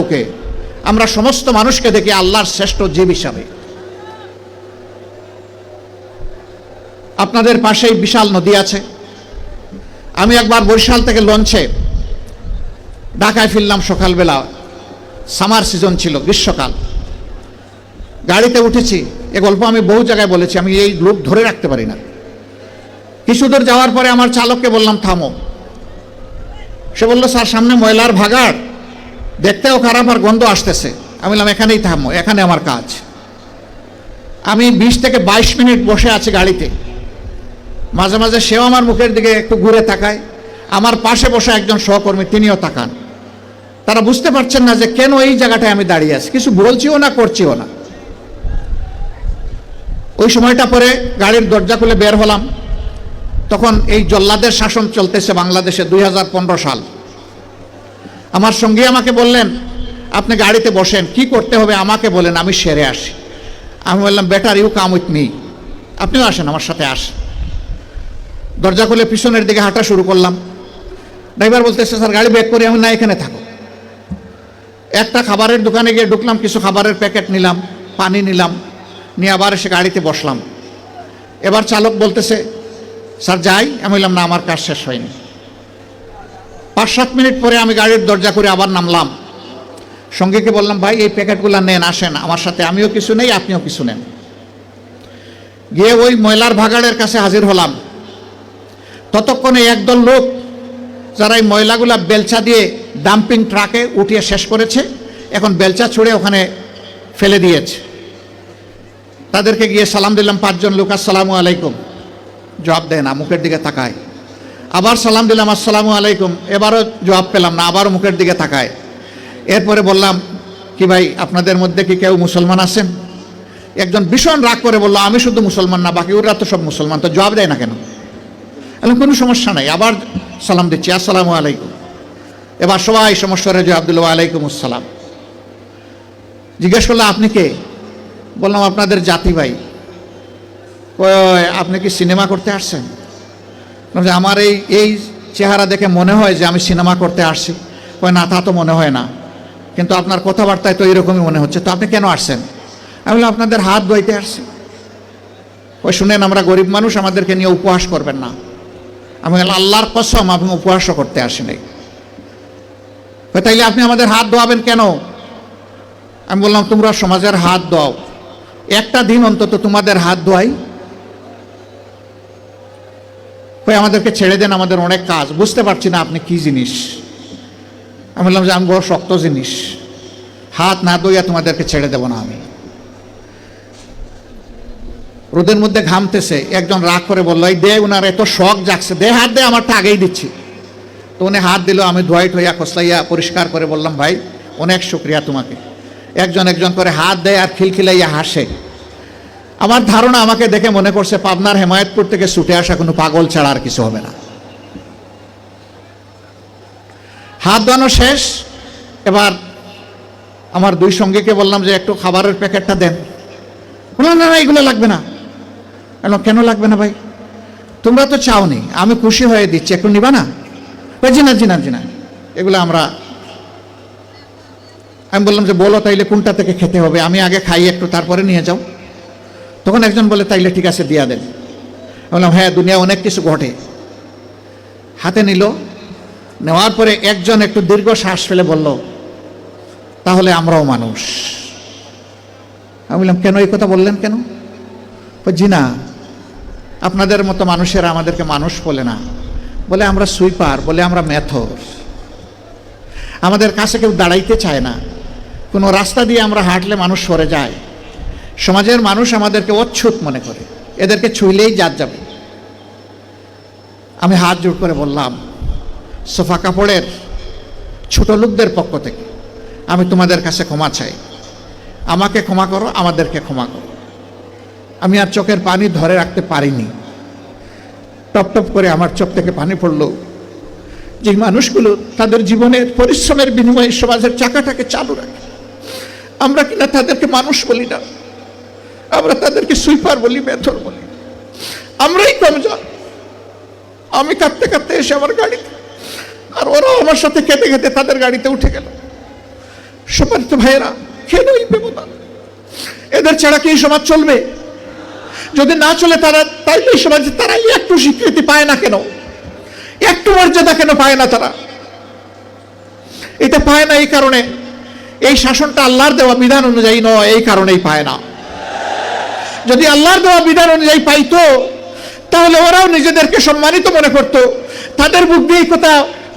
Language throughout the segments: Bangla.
আল্লাহকে, আমরা সমস্ত মানুষকে দেখি আল্লাহর শ্রেষ্ঠ জীব হিসাবে। আপনাদের পাশেই বিশাল নদী আছে। আমি একবার বরিশাল থেকে লঞ্চে ঢাকায় ফিরলাম সকালবেলা, সামার সিজন ছিল, গ্রীষ্মকাল। গাড়িতে উঠেছি, এ গল্প আমি বহু জায়গায় বলেছি, আমি এই লোক ধরে রাখতে পারি না। কিছু দূর যাওয়ার পরে আমার চালককে বললাম থামো। সে বলল স্যার সামনে ময়লার ভাগাড়, দেখতেও খারাপ আর গন্ধ আসতেছে। আমি বললাম এখানেই থামো, এখানে আমার কাজ। আমি 20 থেকে 22 মিনিট বসে আছি গাড়িতে। মাঝে মাঝে সেও আমার মুখের দিকে একটু ঘুরে তাকায়, আমার পাশে বসে একজন সহকর্মী তিনিও তাকান। তারা বুঝতে পারছেন না যে কেন এই জায়গাটায় আমি দাঁড়িয়ে আছি, কিছু বলছিও না করছিও না। ওই সময়টা পরে গাড়ির দরজা খুলে বের হলাম, তখন এই জল্লাদের শাসন চলতেছে বাংলাদেশে, 2015 সাল। আমার সঙ্গী আমাকে বললেন আপনি গাড়িতে বসেন, কি করতে হবে আমাকে বলেন, আমি সেরে আসি। আমি বললাম better you come with me, আপনিও আসেন আমার সাথে আসেন। দরজা খুলে পিছনের দিকে হাঁটা শুরু করলাম। ড্রাইভার বলতেছে স্যার গাড়ি ব্রেক করি। আমি না, এখানে থাকো। একটা খাবারের দোকানে গিয়ে ঢুকলাম, কিছু খাবারের প্যাকেট নিলাম, পানি নিলাম, নিয়ে আবার এসে গাড়িতে বসলাম। এবার চালক বলতেছে স্যার যাই। আমি বললাম না, আমার কাজ শেষ হয়নি। 5-7 মিনিট পরে আমি গাড়ির দরজা করে আবার নামলাম। সঙ্গীকে বললাম ভাই এই প্যাকেটগুলো নেন, আসেন আমার সাথে, আমিও কিছু নেই আপনিও কিছু নেন। গিয়ে ওই ময়লার ভাগাড়ের কাছে হাজির হলাম। ততক্ষণে একদল লোক যারা এই ময়লাগুলা বেলচা দিয়ে ডাম্পিং ট্রাকে উঠিয়ে শেষ করেছে, এখন বেলচা ছুঁড়ে ওখানে ফেলে দিয়েছে। তাদেরকে গিয়ে সালাম দিলাম, 5 জন লোক, আসসালামু আলাইকুম। জবাব দেয় না, মুখের দিকে তাকায়। আবার সালাম দিলাম, আসসালামু আলাইকুম। এবারও জবাব পেলাম না, আবারও মুখের দিকে তাকায়। এরপরে বললাম কি ভাই আপনাদের মধ্যে কি কেউ মুসলমান আছেন? একজন ভীষণ রাগ করে বলল আমি শুধু মুসলমান না, বাকি ওরা তো সব মুসলমান, তো জবাব দেয় না কেন? কোনো সমস্যা নাই, আবার সালাম দিচ্ছি, আসসালামু আলাইকুম। এবার সবাই সমস্যারে জবাব দিল ওয়ালাইকুম আসসালাম। জিজ্ঞেস করলো আপনি কে? বললাম আপনাদের জাতি ভাই। আপনি কি সিনেমা করতে আসছেন? আমার এই চেহারা দেখে মনে হয় যে আমি সিনেমা করতে আসছি। কয় না, তা তো মনে হয় না, কিন্তু আপনার কথাবার্তায় তো এরকমই মনে হচ্ছে। তো আপনি কেন আসছেন? আমি বললাম আপনাদের হাত ধুইতে আসছি। ওই শুনেন আমরা গরিব মানুষ, আমাদেরকে নিয়ে উপহাস করবেন না। আমি বললাম আল্লাহর কসম আমি উপহাসও করতে আসি নাই। তাইলে আপনি আমাদের হাত ধোয়াবেন কেন? আমি বললাম তোমরা সমাজের হাত ধোও, একটা দিন অন্তত তোমাদের হাত ধোয়াই। আমাদেরকে ছেড়ে দেন, আমাদের অনেক কাজ, বুঝতে পারছি না আপনি কি জিনিস। আমি বললাম যে আমি বড় শক্ত জিনিস, হাত না ধুইয়া তোমাদেরকে ছেড়ে দেব না আমি। রোদের মধ্যে ঘামতেছে, একজন রাগ করে বললো এই দে, উনার এত শখ জাগছে, দে হাত দে, আমারটা আগেই দিচ্ছি। তো উনি হাত দিল, আমি ধোয়াই ঠোয়া খসলাইয়া পরিষ্কার করে বললাম ভাই অনেক শুক্রিয়া তোমাকে। একজন একজন করে হাত দেয় আর খিলখিলাইয়া হাসে। আমার ধারণা আমাকে দেখে মনে করছে পাবনার হেমায়েতপুর থেকে ছুটে আসা কোনো পাগল ছাড়া আর কিছু হবে না। হাত ধোয়ানো শেষ। এবার আমার 2 সঙ্গীকে বললাম যে একটু খাবারের প্যাকেটটা দেন। বললাম না না এগুলো লাগবে না। কেন লাগবে না ভাই? তোমরা তো চাওনি, আমি খুশি হয়ে দিচ্ছি, একটু নিবা না? জি না জি না জি না, এগুলো আমরা। আমি বললাম যে বলো তাইলে কোনটা থেকে খেতে হবে, আমি আগে খাই একটু, তারপরে নিয়ে যাও। তখন একজন বলে তাইলে ঠিক আছে দিয়া দেন। বললাম হ্যাঁ দুনিয়া অনেক কিছু ঘটে। হাতে নিল, নেওয়ার পরে একজন একটু দীর্ঘ শ্বাস ফেলে বলল তাহলে আমরাও মানুষ। আমি বললাম কেন এই কথা বললেন কেন? জি না, আপনাদের মতো মানুষেরা আমাদেরকে মানুষ বলে না, বলে আমরা সুইপার, বলে আমরা মেথর। আমাদের কাছে কেউ দাঁড়াইতে চায় না, কোনো রাস্তা দিয়ে আমরা হাঁটলে মানুষ সরে যায়। সমাজের মানুষ আমাদেরকে অচ্ছুত মনে করে, এদেরকে ছুঁইলেই জাত যাবে। আমি হাত জোড় করে বললাম সোফা কাপড়ের ছোট লোকদের পক্ষ থেকে আমি তোমাদের কাছে ক্ষমা চাই, আমাকে ক্ষমা করো, আমাদেরকে ক্ষমা করো। আমি আর চোখের পানি ধরে রাখতে পারিনি, টপ টপ করে আমার চোখ থেকে পানি পড়ল। যে মানুষগুলো তাদের জীবনের পরিশ্রমের বিনিময়ে সমাজের চাকাটাকে চালু রাখে, আমরা কিনা তাদেরকে মানুষ বলি না, আমরা তাদেরকে সুইপার বলি, মেথর বলি। আমরাই কমজোর। আমি কাঁদতে কাঁদতে এসে আমার গাড়িতে, আর ওরাও আমার সাথে কেঁদে কেঁদে তাদের গাড়িতে উঠে গেল। সম্মানিত ভাইয়েরা, কেন এই ব্যবধান? এদের ছাড়া কি এই সমাজ চলবে? যদি না চলে তারা, তাইলে এই সমাজে তারা একটু স্বীকৃতি পায় না কেন? একটু মর্যাদা কেন পায় না তারা? এটা পায় না এই কারণে, এই শাসনটা আল্লাহর দেওয়া বিধান অনুযায়ী নয়, এই কারণেই পায় না। যদি আল্লাহর দেওয়া বিধান অনুযায়ী পাইতো, তাহলে ওরাও নিজেদেরকে সম্মানিত মনে করত, তাদের মুখ দিয়ে এই কথা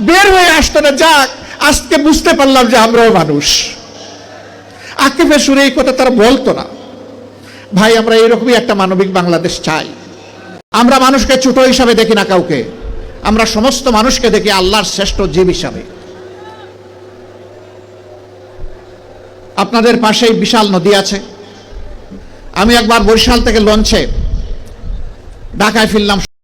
বের হয়ে আসতো না, যাক আজকে বুঝতে পারলাম যে আমরাও মানুষ। আক্ষেপের সুরে এই কথা তারা বলতো না। ভাই, আমরা এইরকমই একটা মানবিক বাংলাদেশ চাই। আমরা মানুষকে ছোট হিসাবে দেখি না কাউকে, আমরা সমস্ত মানুষকে দেখি আল্লাহর শ্রেষ্ঠ জীব হিসাবে। আপনাদের পাশেই বিশাল নদী আছে। আমি একবার বরিশাল থেকে লঞ্চে ঢাকায় ফিরলাম